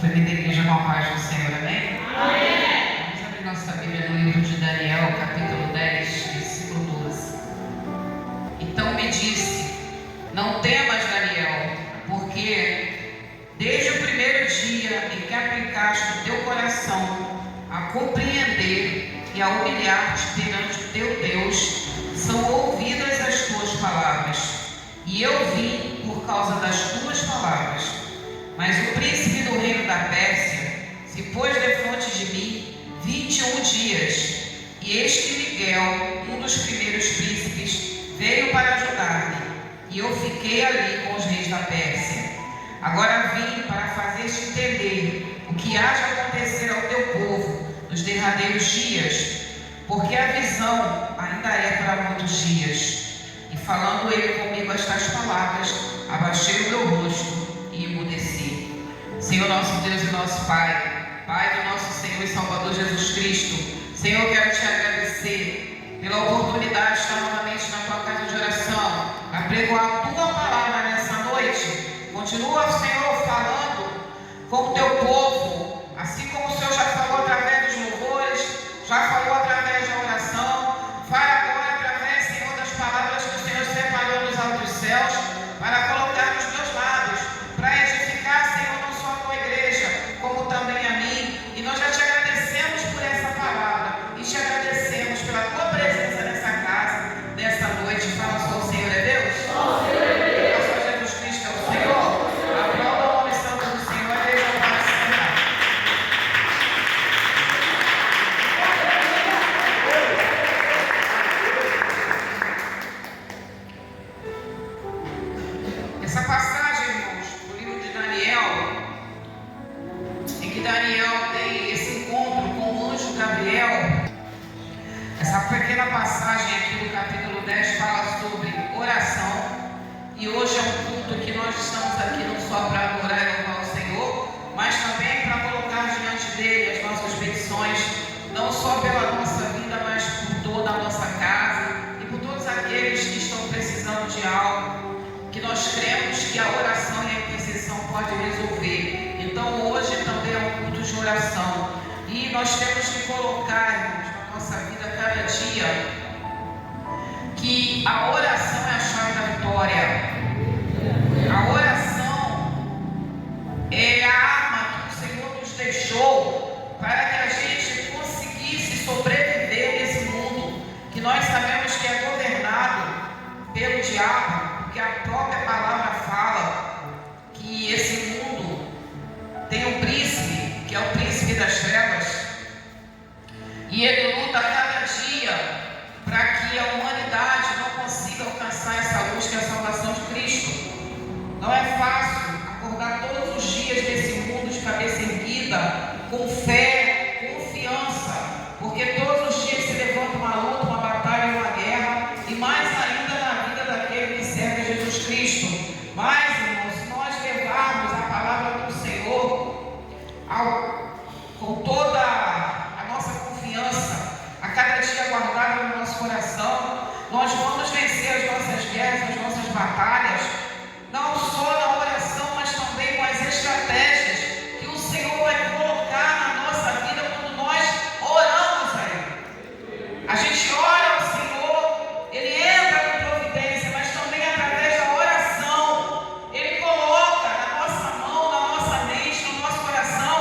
Família da Igreja com a paz do Senhor, amém? Amém. Vamos abrir nossa Bíblia no livro de Daniel, capítulo 10, versículo 12. Então me disse: não temas, Daniel, porque desde o primeiro dia em que aplicaste o teu coração a compreender e a humilhar-te perante o teu Deus, são ouvidas as tuas palavras, e eu vim por causa das tuas palavras. Mas o príncipe do reino da Pérsia se pôs defronte de mim 21 dias, e eis que Miguel, um dos primeiros príncipes, veio para ajudar-me, e eu fiquei ali com os reis da Pérsia. Agora vim para fazer-te entender o que há de acontecer ao teu povo nos derradeiros dias, porque a visão ainda é para muitos dias. E falando ele comigo estas palavras, abaixei o meu rosto e emudeci. Senhor nosso Deus e nosso Pai, Pai do nosso Senhor e Salvador Jesus Cristo, Senhor, quero te agradecer pela oportunidade de estar novamente na tua casa de oração, a pregoar a tua palavra nessa noite. Continua, Senhor, falando com o teu povo, assim como o Senhor já falou através dos louvores, já falou através da oração. Fala agora através, Senhor, das palavras que o Senhor separou nos altos céus para colocar nos meus lábios, para edificar, Senhor, não só a tua igreja, como também a mim. E nós já te agradecemos por essa palavra e te agradecemos pela tua presença nessa casa, nessa noite. Fala só: o Senhor é Deus? Só o Senhor é Deus. Só Jesus Cristo é o Senhor. Aplauda o nome santo do Senhor. A igreja pode sentar. Essa passagem, irmãos, do livro de Daniel, em que Daniel tem esse encontro com o anjo Gabriel, essa pequena passagem aqui do capítulo 10 fala sobre oração. E hoje é um culto que nós estamos aqui não só para adorar e louvar o Senhor, mas também para colocar diante dele as nossas petições, não só pela nossa vida, mas por toda a nossa casa e por todos aqueles que estão precisando de algo, que nós cremos que a oração e a intercessão podem resolver. Então hoje também é um culto de oração, e nós temos que colocar, irmãos, na nossa vida cada dia, que a oração é a chave da vitória. A oração é a arma que o Senhor nos deixou para que a gente conseguisse sobreviver nesse mundo que nós sabemos que é governado pelo diabo, porque a própria palavra fala que esse mundo tem um príncipe, que é o príncipe das trevas, e ele luta cada dia para que a humanidade não consiga alcançar essa luz que é a salvação de Cristo. Não é fácil acordar todos os dias nesse mundo de cabeça erguida, com fé, confiança, porque todos os dias se levanta uma luta, uma batalha, uma guerra, e mais ainda na vida daquele que serve a Jesus Cristo. Mas, irmãos, se nós levarmos a palavra do Senhor com toda a nossa confiança, a cada dia guardada no nosso coração, nós vamos vencer as nossas guerras, as nossas batalhas, não só na oração, mas também com as estratégias que o Senhor vai colocar na nossa vida quando nós oramos a Ele. A gente ora ao Senhor, Ele entra com providência, mas também através da oração, Ele coloca na nossa mão, na nossa mente, no nosso coração,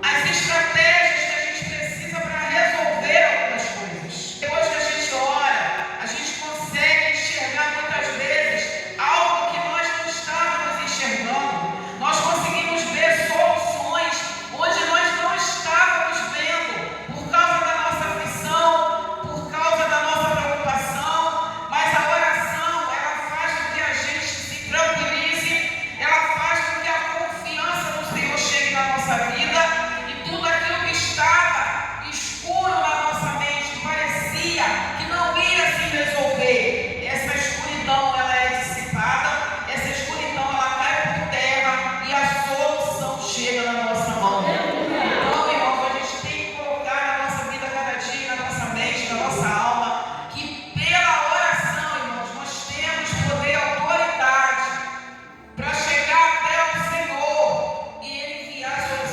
as estratégias que a gente precisa para resolver algumas coisas. Depois que a gente ora, a gente consegue enxergar muitas vezes algo que nós não estávamos enxergando. Nós conseguimos ver soluções onde nós não estávamos vendo, por causa da nossa aflição, por causa da nossa preocupação. Mas a oração, ela faz com que a gente se tranquilize, ela faz com que a confiança no Senhor chegue na nossa vida, e tudo aquilo que estava escuro na nossa mente, parecia que não ia se resolver, essa escuridão ela é dissipada, essa escuridão ela cai por terra e a solução chega na nossa mão. Então, irmãos, a gente tem que colocar na nossa vida cada dia, na nossa mente, na nossa alma, que pela oração, irmãos, nós temos poder e autoridade para chegar até o Senhor e Ele enviar soluções.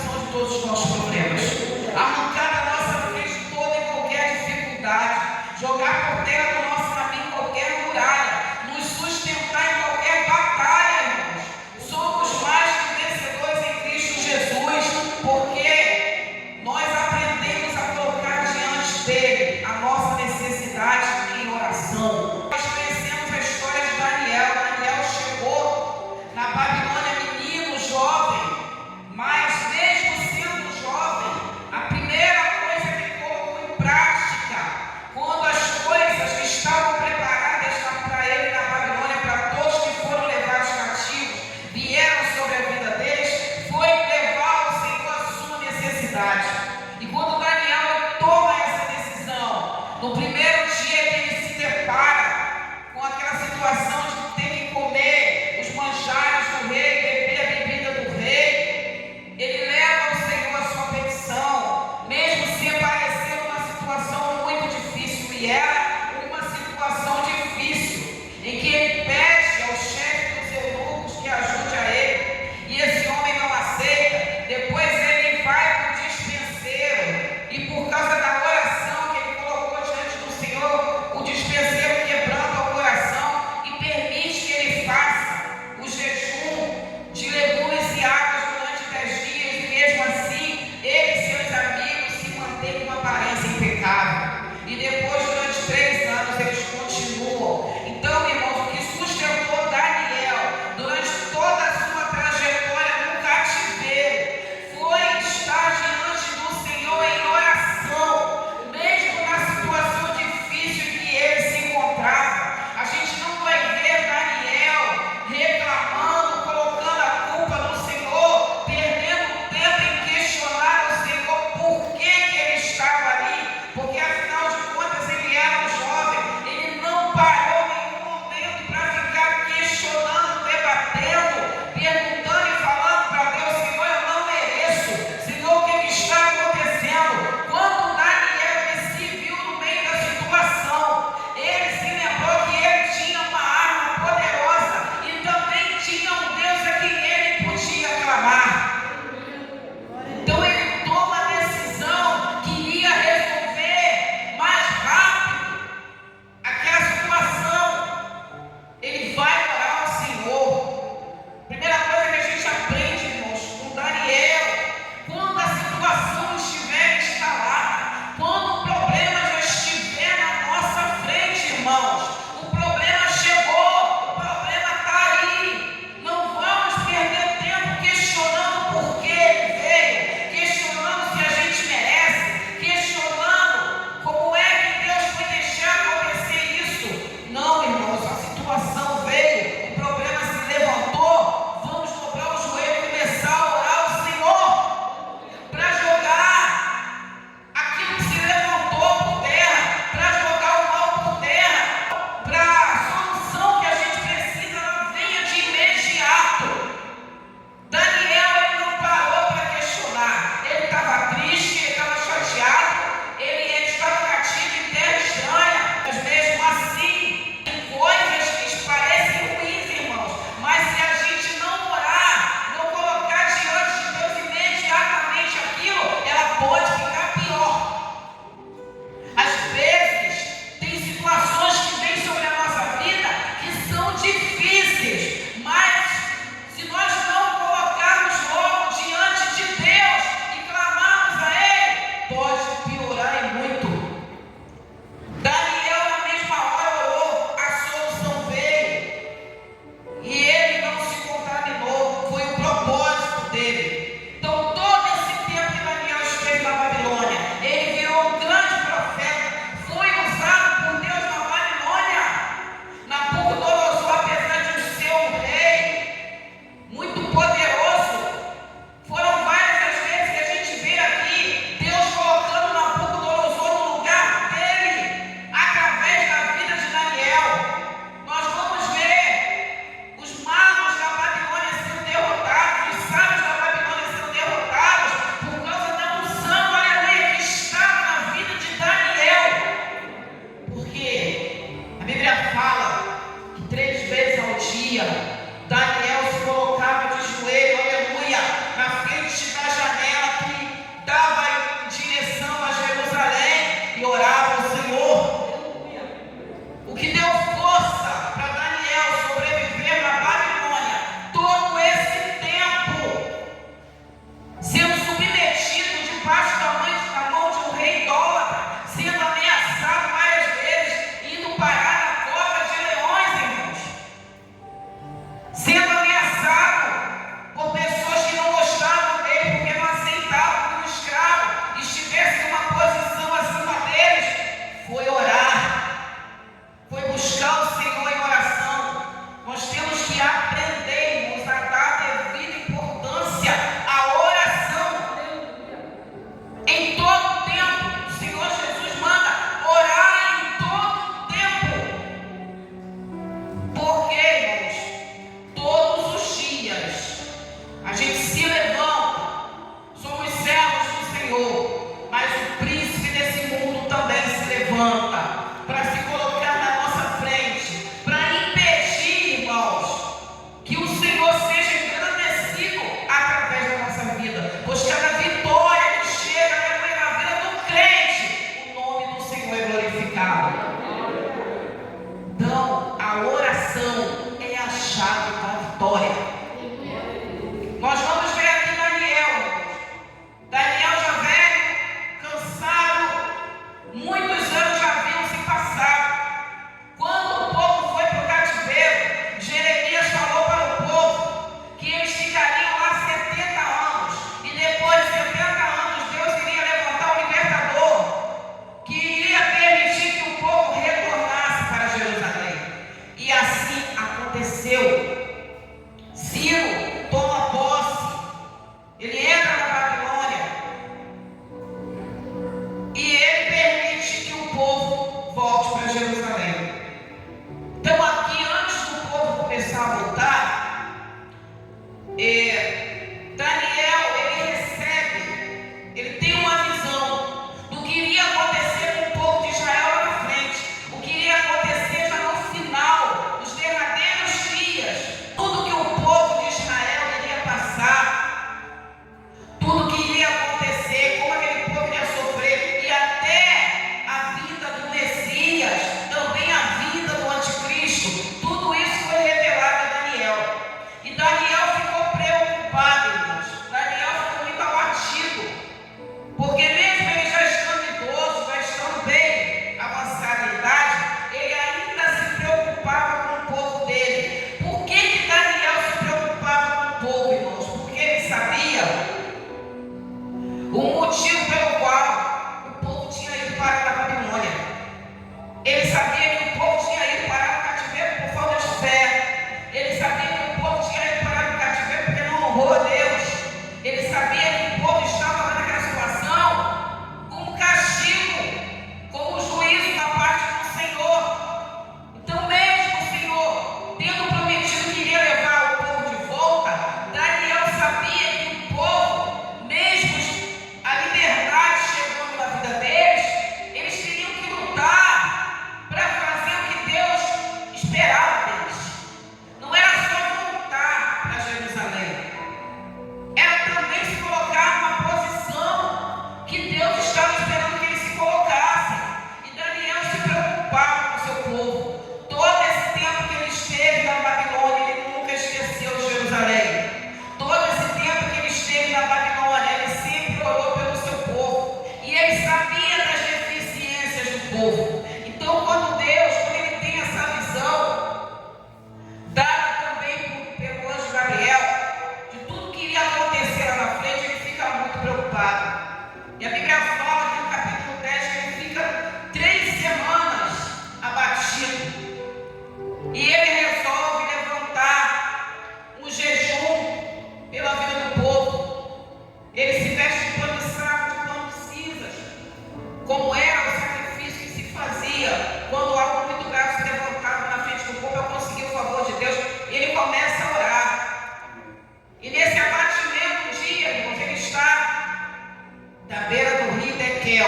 da beira do rio Bequel.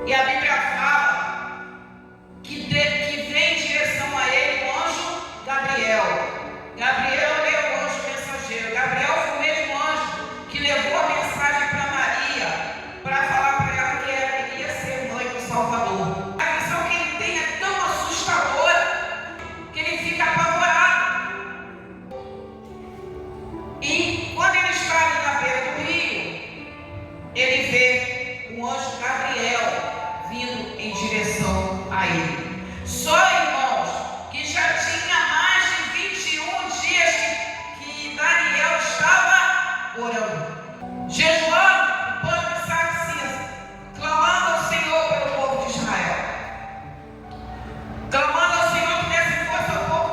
E a Bíblia fala que vem em direção a ele o anjo Gabriel. Gabriel é o anjo mensageiro. Gabriel foi o mesmo anjo que levou a mensagem para Maria, para falar para ela que ela iria ser mãe do Salvador. A visão que ele tem é tão assustadora que ele fica apavorado. E quando ele está ali na beira do rio, ele vê o anjo Gabriel vindo em direção a ele. Só, irmãos, que já tinha mais de 21 dias que Daniel estava orando, jejuando, o pano de saco cinza, clamando ao Senhor pelo povo de Israel, clamando ao Senhor que desse força ao povo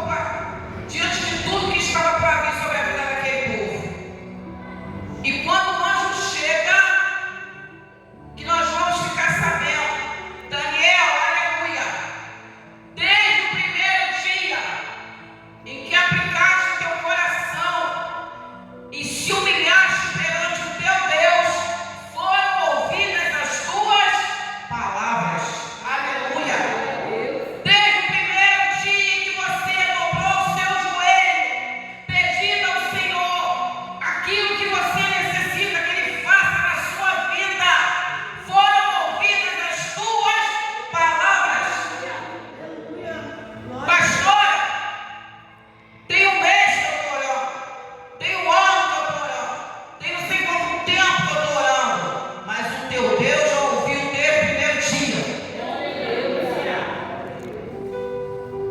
diante de tudo que estava para vir sobre a vida daquele povo. E quando o anjo chega, que nós vamos ficar sabendo, Daniel, aleluia, desde o primeiro dia em que aplicaste teu coração e se humilhaste perante o teu Deus, foram ouvidas as tuas palavras, aleluia. Desde o primeiro dia em que você dobrou o seu joelho, pedindo ao Senhor aquilo que você necessita que Ele faça na sua vida, foram ouvidas as tuas palavras. Pastora, tem um mês que eu estou orando, tem um ano que eu estou orando, tem não sei quanto tempo que eu estou orando, mas o teu Deus já ouviu desde o primeiro dia.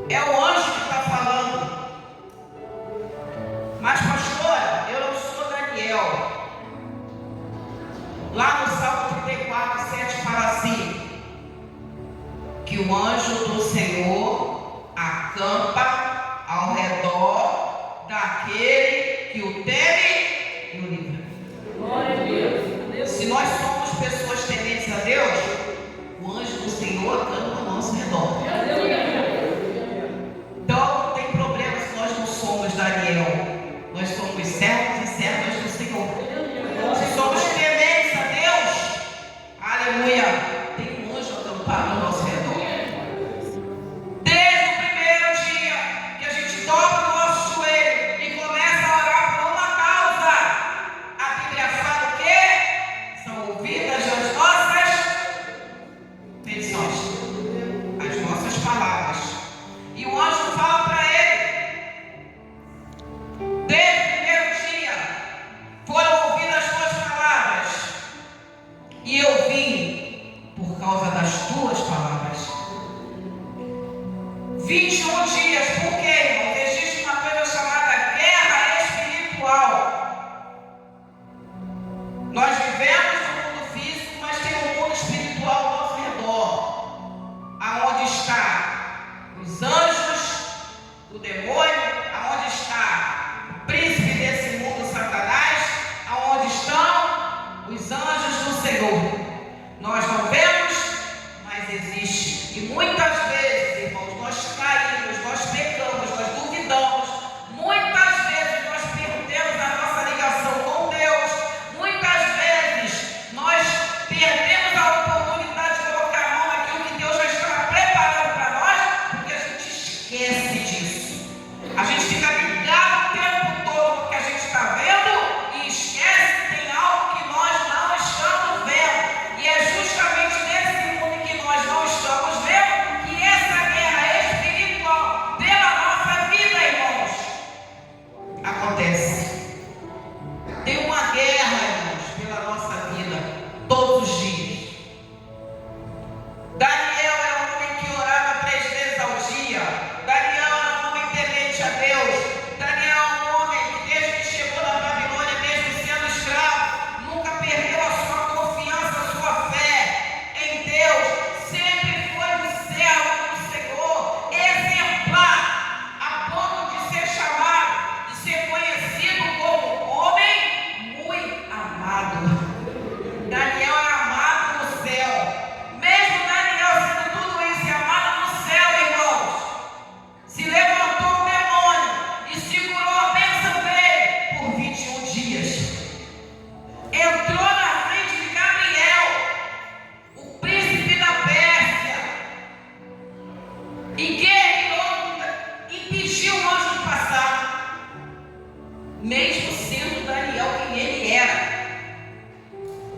É o anjo que está falando. Mas, pastora, eu não sou Daniel. Lá no Salmo 34, 7 fala assim: que o anjo do Senhor acampa ao redor daquele que o teme e o livra. Glória a Deus. Se nós somos pessoas tementes a Deus, o anjo do Senhor acampa ao nosso redor. Então não tem problema se nós não somos Daniel. Nós somos servos e servas do Senhor. Se somos tementes a Deus, aleluia, tem um anjo acampado ao nosso redor. Desde o primeiro dia que a gente dobra o nosso joelho e começa a orar por uma causa, a Bíblia fala o quê? São ouvidas as nossas petições, as nossas palavras.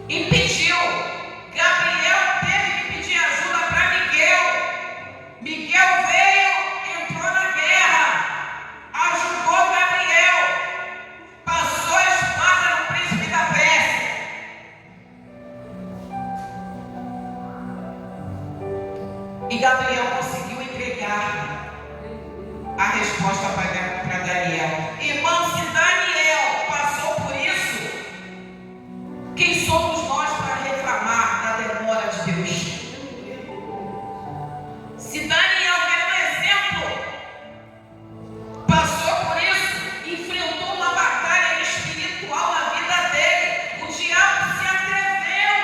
e pediu. Gabriel teve que pedir ajuda para Miguel. Miguel veio, entrou na guerra, ajudou Gabriel, passou a espada no príncipe da Pérsia. E Gabriel conseguiu entregar a resposta para Daniel. Irmão, se Daniel passou por isso, quem somos nós para reclamar da demora de Deus? Se Daniel, que era um exemplo, passou por isso, enfrentou uma batalha espiritual na vida dele, o diabo se atreveu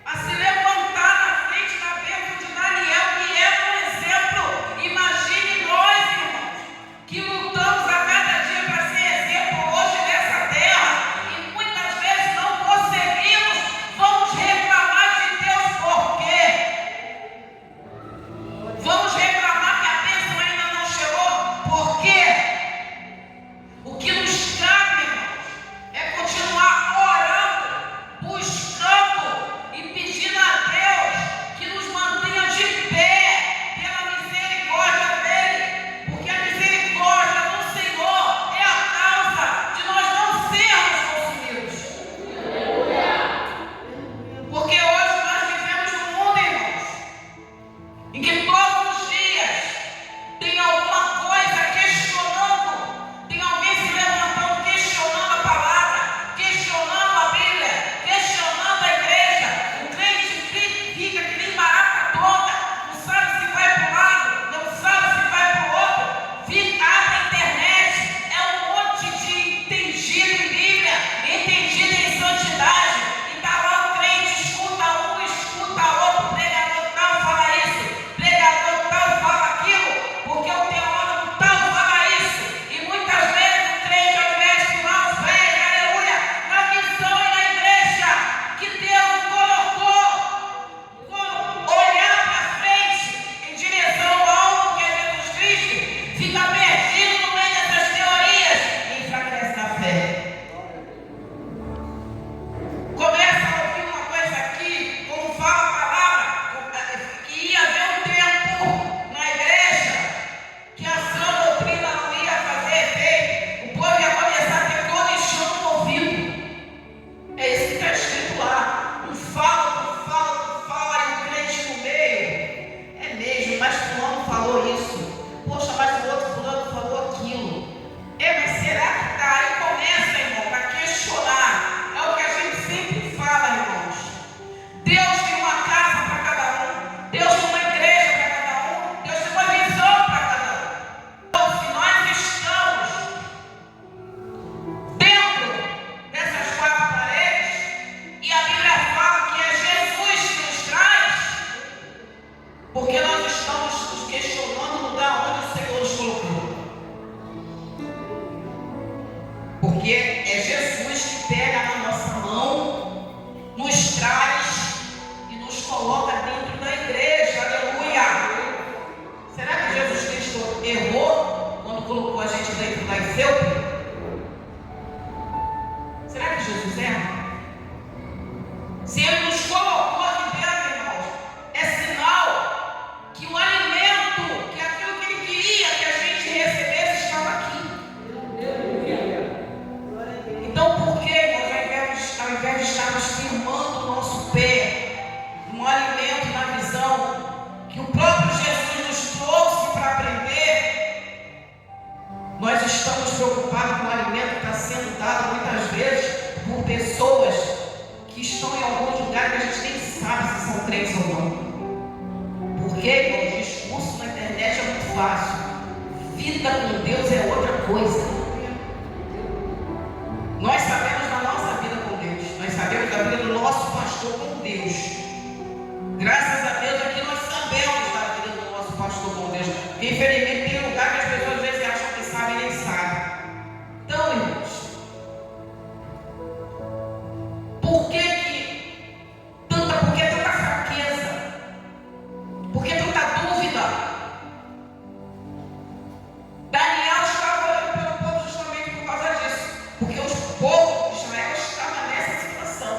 a se levantar na frente da bênção de Daniel, que era um exemplo. Imagine nós, irmãos, que lutamos a cada dia para ser exemplo hoje nessa terra e muitas vezes não conseguimos. Vamos reclamar de Deus por quê? Vamos reclamar que a bênção ainda não chegou? Por quê? O que nos cabe, irmãos, é continuar orando, buscando e pedindo a Deus que nos mantenha de pé pela misericórdia dele, porque a misericórdia do Senhor é a causa de nós não sermos consumidos. Porque hoje nós vivemos num mundo, irmãos, em que todos os dias tem alguma coisa questionando, tem alguém se levantando, questionando a palavra, questionando a Bíblia, questionando a igreja. O crente fica que nem barata toda, não sabe se vai para um lado, não sabe se vai para o outro. Abre a internet, é um monte de entendido em Bíblia, entendido em santidade, e está lá o crente, escuta um, escuta outro, pregador tal fala isso, pregador tal fala aquilo, porque o teólogo tal fala isso. E muitas vezes o crente, ao invés de tomar os pés, aleluia, na missão e na igreja que Deus colocou, olhar para frente em direção ao alvo que é Jesus Cristo, fica perdido no meio dessas teorias e enfraquece na fé. Começa a ouvir uma coisa aqui, como fala a palavra, que ia haver um tempo na igreja que a sã doutrina não ia fazer efeito, o povo ia começar a ter todo enxame no ouvido. É isso que está escrito lá. Um fala, e o crente no meio. É mesmo, mas fulano falou isso. Poxa, mas o outro fulano falou aquilo. Mas será que está? Aí começa, irmão, a questionar. É o que a gente sempre fala, irmãos. Deus tem uma casa para cada um. Deus tem uma igreja para cada um. Deus tem uma visão para cada um. Então, se nós estamos dentro dessas quatro paredes e a Bíblia fala que é Jesus que nos traz, porque nós estamos nos questionando no lugar onde o Senhor nos colocou. Porque é Jesus que pega na nossa mão, nos traz e nos coloca dentro da igreja. Aleluia! Será que Jesus Cristo errou quando colocou a gente dentro da Efeupe? Será que Jesus erra? Se Ele nos colocou aqui dentro, irmãos, é sinal que o alimento, que aquilo que Ele queria que a gente recebesse, estava aqui. Então, por que, irmãos, ao invés de estarmos firmando o nosso pé no alimento, na visão que o próprio Jesus nos trouxe para aprender, nós estamos preocupados com o alimento que está sendo dado muitas vezes por pessoas que estão em algum lugar que a gente nem sabe se são crentes ou não. Porque, irmãos, discurso na internet é muito fácil. Vida com Deus é outra coisa. Nós sabemos da nossa vida com Deus. Nós sabemos da vida do nosso pastor com Deus. Graças a Deus aqui nós sabemos da vida do nosso pastor com Deus. Porque, infelizmente, tem lugar que as pessoas às vezes acham que sabem e nem sabem. Então, irmãos, por que tanta fraqueza? Por que tanta dúvida? Daniel estava orando pelo povo justamente por causa disso. Porque o povo de Israel estava nessa situação.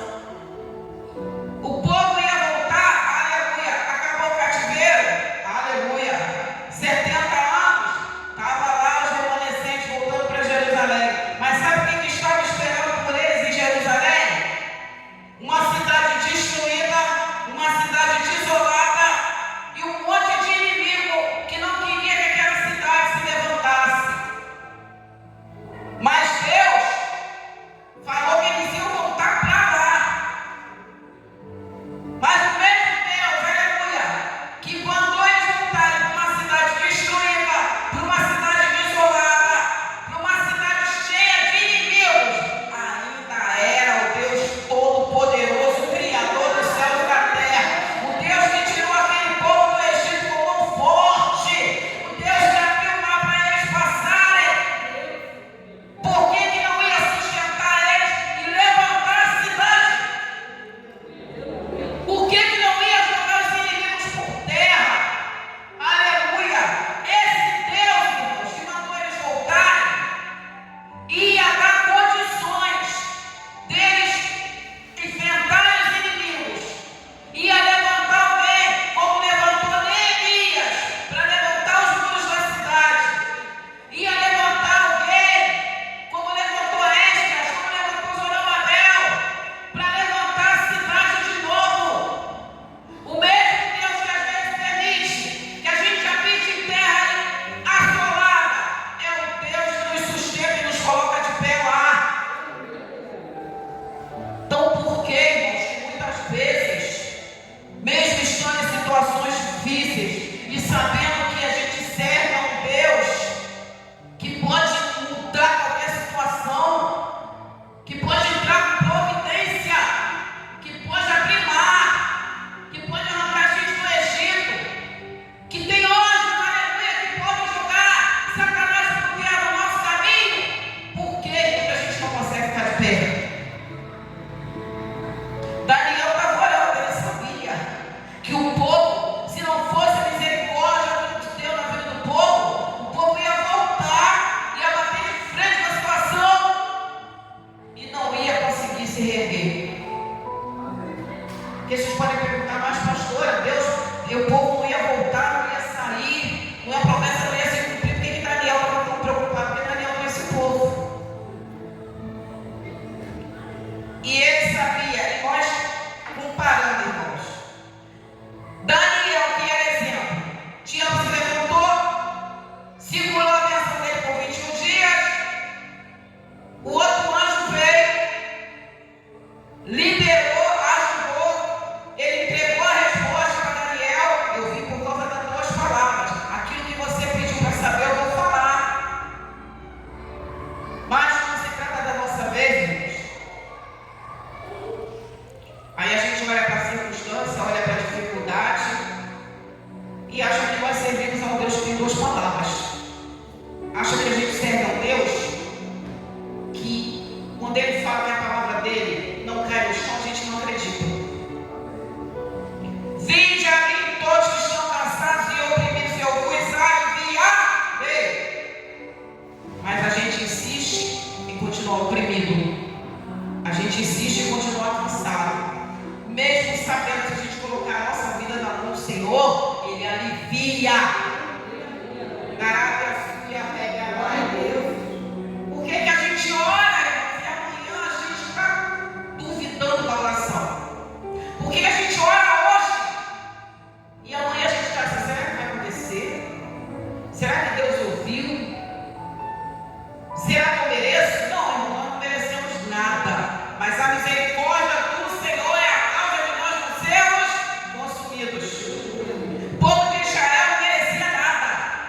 pé. Daniel estava orando, ele sabia que o povo, se não fosse a misericórdia de Deus na vida do povo, o povo ia voltar, ia bater de frente na situação e não ia conseguir se reerguer. Porque vocês podem perguntar, mas pastora, Deus, o povo não ia voltar, não ia sair, a promessa não ia se cumprir, por que Daniel estava tão preocupado? Porque Daniel conhece o povo. E ele sabia, e nós comparando, irmãos. Daniel, que era exemplo, se levantou, segurou a bênção dele por 21 dias, o outro anjo veio, liberou, ajudou, ele entregou a resposta para Daniel. Eu vim por causa das tuas palavras, aquilo que você pediu para saber, eu vou falar. Mas não se trata da nossa vez, irmãos. Aí a gente olha para a circunstância, olha para a dificuldade e acha que nós servimos a um Deus que tem duas palavras. Acha que a gente serve a um Deus que, quando Ele fala que a palavra dele não cai no chão, a gente não acredita. Vinde a mim todos que estão cansados e oprimidos, eu vos aliviarei. Mas a gente insiste em continuar oprimido. A gente insiste em continuar cansado. Mesmo sabendo que se a gente colocar a nossa vida na mão do Senhor, Ele alivia. Garata, filha, pega lá em Deus. Por que a gente ora, irmãos, e amanhã a gente está duvidando da oração? Por que a gente ora hoje e amanhã a gente está assim, será que vai acontecer? Será que Deus ouviu? Será que eu mereço? Não, irmão, nós não merecemos nada. Mas a misericórdia do Senhor é a causa de nós não sermos consumidos. O povo de Israel não merecia nada.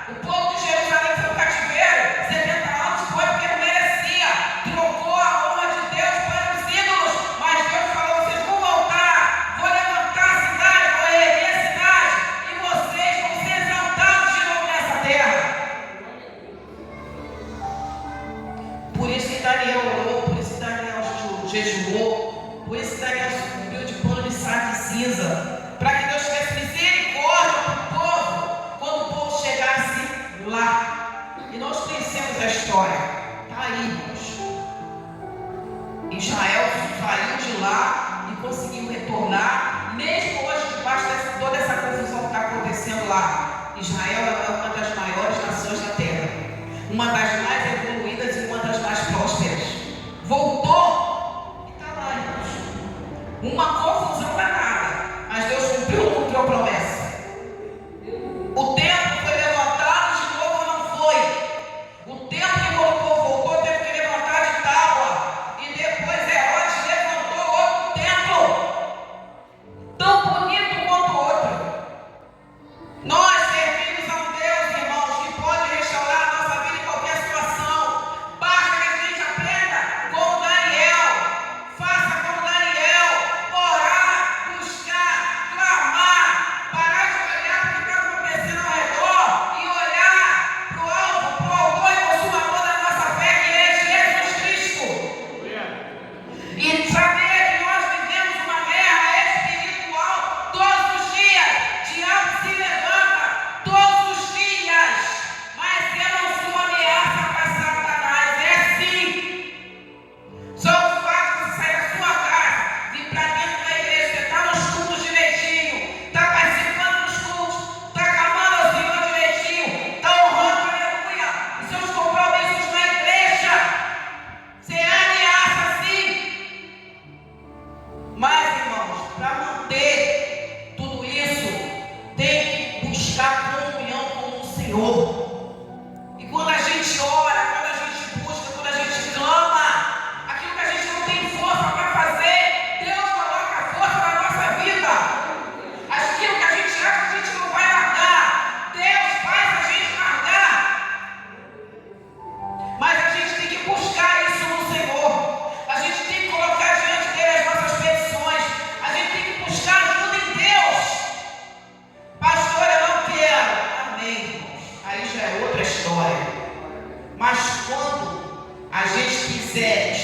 O povo de Jerusalém foi ao cativeiro 70 anos, foi porque não merecia. Trocou a honra de Deus para os ídolos. Mas Deus falou: vocês vão voltar, vou levantar a cidade, vou erguer a cidade, e vocês vão ser exaltados de novo nessa terra. Por isso que Daniel orou, por isso que Daniel jejuou, por isso que Daniel sucumbiu de pano de saco e cinza, para que Deus tivesse misericórdia para o povo, quando o povo chegasse lá. E nós conhecemos a história, está aí, irmãos. Israel saiu de lá e conseguiu retornar, mesmo hoje, debaixo de toda essa confusão que está acontecendo lá. Israel é uma das maiores nações da terra, uma das mais evoluídas e uma das mais prósperas. Voltou e está lá, irmãos. Uma confusão danada, mas Deus cumpriu a promessa. O templo foi levantado de novo ou não foi? O templo que voltou, teve que levantar de tábua. E depois Herodes levantou outro templo, tão bonito quanto o outro. Nós servimos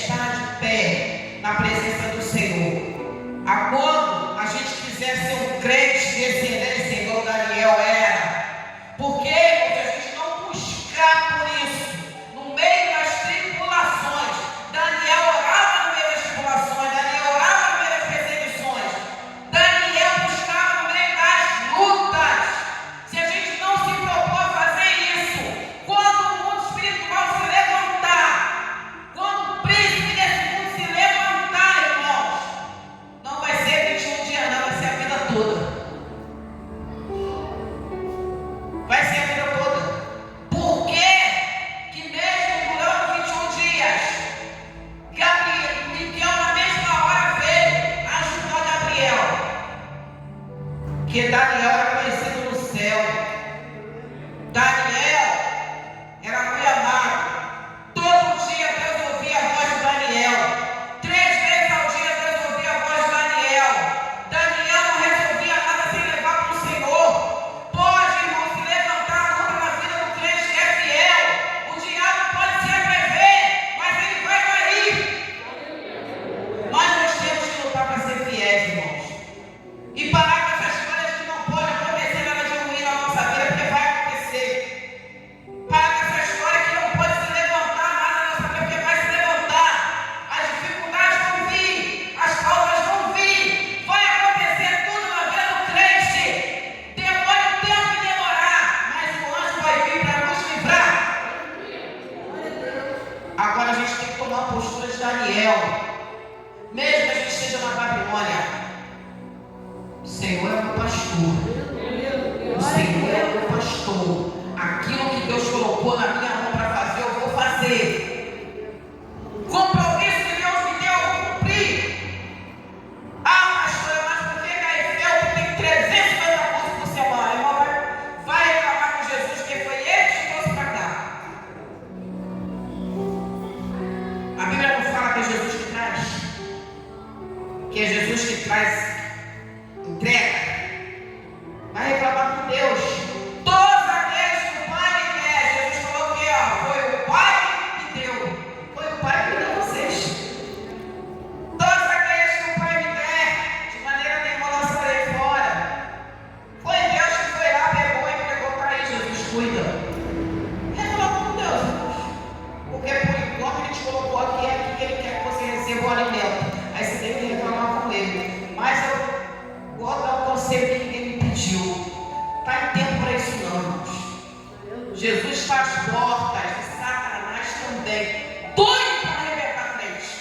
estar de pé na presença do Senhor. Quando a gente quiser ser um crente descendente, igual Daniel era, porque a gente não buscar por isso, no meio das tribulações. Daniel orava no meio das tribulações, Daniel orava no meio das perseguições, Daniel buscava no meio das lutas. Se a gente não se propor a fazer isso, quando o mundo espiritual se levantar, quando o príncipe desse mundo se levantar, irmãos, não vai ser 21 dias, não, vai ser a vida toda. Vai ser a vida toda. Por que que mesmo durante 21 dias, Miguel na mesma hora veio ajudar Gabriel? Que Daniel era conhecido no céu. Daniel era muito amado. Todo dia Deus ouvia a voz de Daniel. 3 vezes ao dia Deus ouvia a voz de Daniel. Daniel não resolvia nada sem levar para o Senhor. Pode, irmão, se levantar a luta na vida do crente que é fiel. O diabo pode se atrever, mas ele vai cair. Mas nós temos que lutar para ser fiéis, irmãos. E parar com essas coisas que não pode acontecer nada de ruim na nossa vida, porque vai acontecer. Parar com essa história que não pode se levantar nada na nossa vida, porque vai se levantar. As dificuldades vão vir, as causas vão vir, vai acontecer tudo na vida do crente. Demora o tempo que demorar, mas o anjo vai vir para nos livrar. Agora a gente tem que tomar a postura de Daniel. Mesmo que a gente esteja na Babilônia, o Senhor é meu pastor. O Senhor é meu pastor. Aquilo que Deus colocou na minha mão para fazer, eu vou fazer. Compromisso que Deus me deu, eu vou cumprir. Pastor, mas por que Gaifel tem 350 cursos por semana? Irmão, vai reclamar com Jesus, que foi ele que te trouxe para cá. A Bíblia não fala que é Jesus que traz, que é Jesus que traz entrega. Vai reclamar com Deus. Todos aqueles que o Pai me der, Jesus falou que foi o Pai que deu. Foi o Pai que deu vocês. Todos aqueles que o Pai me der, de maneira nenhuma lançarei fora. Foi Deus que foi lá, pegou e entregou para aí. Jesus cuida. Reclama com Deus, irmãos. Porque por enquanto Ele te colocou aqui, é aqui que Ele quer que você receba o alimento. Aí você tem que reclamar com Ele. Mas eu vou dar um conselho que ninguém me pediu. Está em tempo para isso não, irmãos. Jesus está às portas e Satanás também. Doido para arrebentar a frente.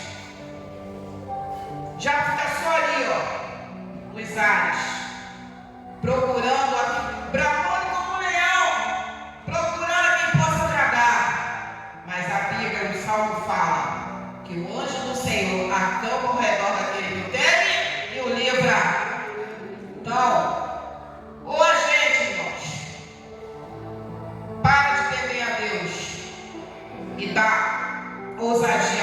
Já fica só ali, nos ares, procurando, bramando como um leão, procurando a quem possa tragar. Mas a Bíblia, no Salmo, fala que o anjo do Senhor acampa ao redor daquele que teme e o livra. Então, gente, irmãos, para de temer a Deus e dar ousadia